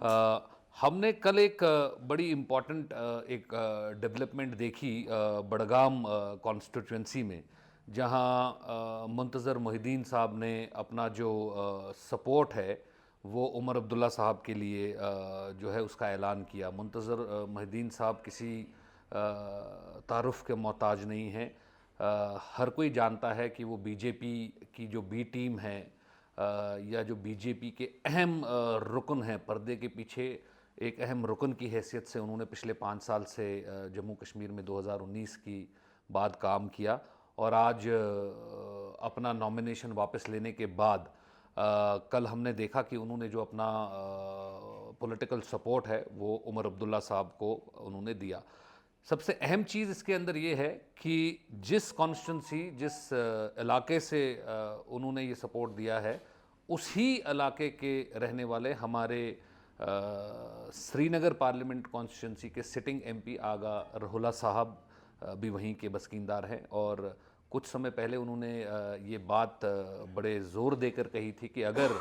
हमने कल एक बड़ी इम्पॉर्टेंट एक डेवलपमेंट देखी बड़गाम कॉन्स्टिट्यूंसी में, जहां मुंतज़र मोहिद्दीन साहब ने अपना जो सपोर्ट है वो उमर अब्दुल्ला साहब के लिए जो है उसका ऐलान किया। मुंतज़र मोहिद्दीन साहब किसी तारुफ़ के मोहताज नहीं हैं। हर कोई जानता है कि वो बीजेपी की जो बी टीम है या जो बीजेपी के अहम रुकन हैं, पर्दे के पीछे एक अहम रुकन की हैसियत से उन्होंने पिछले 5 साल से जम्मू कश्मीर में 2019 की बाद काम किया। और आज अपना नॉमिनेशन वापस लेने के बाद कल हमने देखा कि उन्होंने जो अपना पॉलिटिकल सपोर्ट है वो उमर अब्दुल्ला साहब को उन्होंने दिया। सबसे अहम चीज़ इसके अंदर ये है कि जिस कॉन्स्टिट्यूंसी, जिस इलाके से उन्होंने ये सपोर्ट दिया है, उसी इलाके के रहने वाले हमारे श्रीनगर पार्लियामेंट कॉन्स्टिट्यूंसी के सिटिंग एमपी आगा रहुला साहब भी वहीं के बसकिंदार हैं। और कुछ समय पहले उन्होंने ये बात बड़े ज़ोर देकर कही थी कि अगर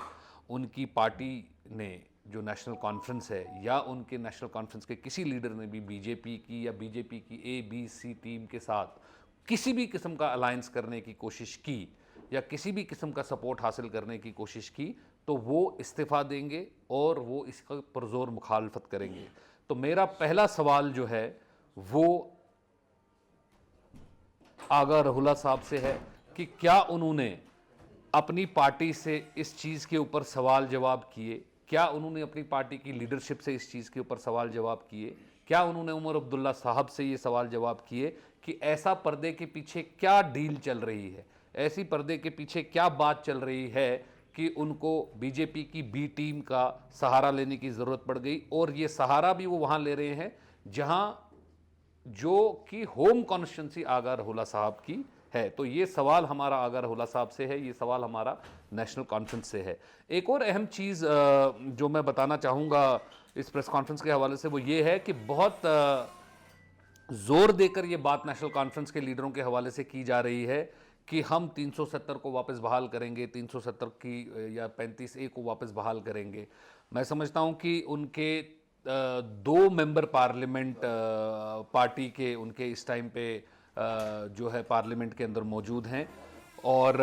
उनकी पार्टी ने, जो नेशनल कॉन्फ्रेंस है, या उनके नेशनल कॉन्फ्रेंस के किसी लीडर ने भी बीजेपी की या बीजेपी की ABC टीम के साथ किसी भी किस्म का अलायंस करने की कोशिश की या किसी भी किस्म का सपोर्ट हासिल करने की कोशिश की, तो वो इस्तीफ़ा देंगे और वो इसका पुरज़ोर मुखालफत करेंगे। तो मेरा पहला सवाल जो है वो आगा रहुला साहब से है कि क्या उन्होंने अपनी पार्टी से इस चीज़ के ऊपर सवाल जवाब किए? क्या उन्होंने अपनी पार्टी की लीडरशिप से इस चीज़ के ऊपर सवाल जवाब किए? क्या उन्होंने उमर अब्दुल्ला साहब से ये सवाल जवाब किए कि ऐसा पर्दे के पीछे क्या डील चल रही है, ऐसी पर्दे के पीछे क्या बात चल रही है कि उनको बीजेपी की बी टीम का सहारा लेने की ज़रूरत पड़ गई? और ये सहारा भी वो वहाँ ले रहे हैं जहाँ जो कि होम कॉन्स्टिट्यूंसी आगा रहुला साहब की है। तो ये सवाल हमारा आगा रहुला साहब से है, ये सवाल हमारा नेशनल कॉन्फ्रेंस से है। एक और अहम चीज़ जो मैं बताना चाहूँगा इस प्रेस कॉन्फ्रेंस के हवाले से, वो ये है कि बहुत जोर देकर ये बात नेशनल कॉन्फ्रेंस के लीडरों के हवाले से की जा रही है कि हम 370 को वापस बहाल करेंगे, 370 की या 35A को वापस बहाल करेंगे। मैं समझता हूँ कि उनके 2 मेंबर पार्लियामेंट पार्टी के उनके इस टाइम पे जो है पार्लियामेंट के अंदर मौजूद हैं। और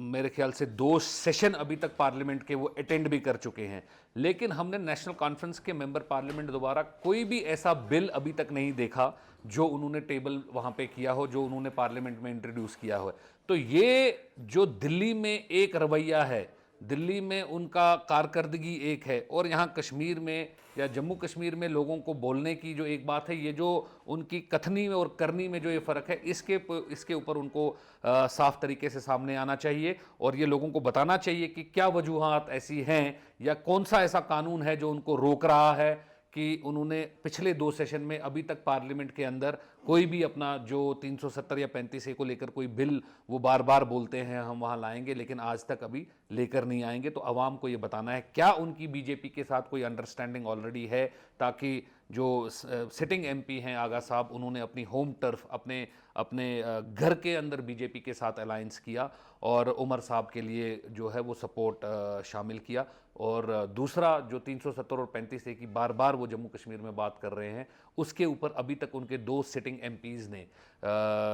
मेरे ख्याल से 2 सेशन अभी तक पार्लियामेंट के वो अटेंड भी कर चुके हैं। लेकिन हमने नेशनल कॉन्फ्रेंस के मेंबर पार्लियामेंट दोबारा कोई भी ऐसा बिल अभी तक नहीं देखा जो उन्होंने टेबल वहाँ पे किया हो, जो उन्होंने पार्लियामेंट में इंट्रोड्यूस किया हो। तो ये जो दिल्ली में एक रवैया है, दिल्ली में उनका कारकर्दगी एक है, और यहाँ कश्मीर में या जम्मू कश्मीर में लोगों को बोलने की जो एक बात है, ये जो उनकी कथनी में और करनी में जो ये फ़र्क है, इसके ऊपर उनको साफ तरीके से सामने आना चाहिए और ये लोगों को बताना चाहिए कि क्या वजूहात ऐसी हैं या कौन सा ऐसा कानून है जो उनको रोक रहा है कि उन्होंने पिछले 2 सेशन में अभी तक पार्लियामेंट के अंदर कोई भी अपना जो 370 या 35A को लेकर कोई बिल वो बार बार बोलते हैं हम वहाँ लाएंगे, लेकिन आज तक अभी लेकर नहीं आएंगे। तो अवाम को ये बताना है क्या उनकी बीजेपी के साथ कोई अंडरस्टैंडिंग ऑलरेडी है, ताकि जो सिटिंग एमपी हैं आगा साहब, उन्होंने अपनी होम टर्फ, अपने अपने घर के अंदर बीजेपी के साथ अलायंस किया और उमर साहब के लिए जो है वो सपोर्ट शामिल किया। और दूसरा जो 370 और 35A की बार बार वो जम्मू कश्मीर में बात कर रहे हैं, उसके ऊपर अभी तक उनके 2 सिटिंग एमपीज़ ने,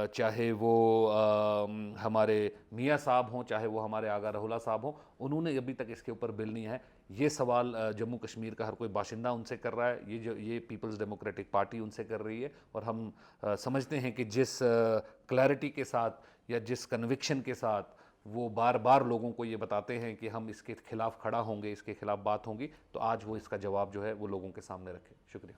चाहे वो हमारे मियाँ साहब हों, चाहे वो हमारे आगा रहुला साहब हों, उन्होंने अभी तक इसके ऊपर बिल नहीं है। ये सवाल जम्मू कश्मीर का हर कोई बाशिंदा उनसे कर रहा है, ये पीपल्स डेमोक्रेटिक पार्टी उनसे कर रही है। और हम समझते हैं कि जिस क्लैरिटी के साथ या जिस कन्विक्शन के साथ वो बार बार लोगों को ये बताते हैं कि हम इसके खिलाफ खड़ा होंगे, इसके खिलाफ बात होंगी, तो आज वो इसका जवाब जो है वो लोगों के सामने रखें। शुक्रिया।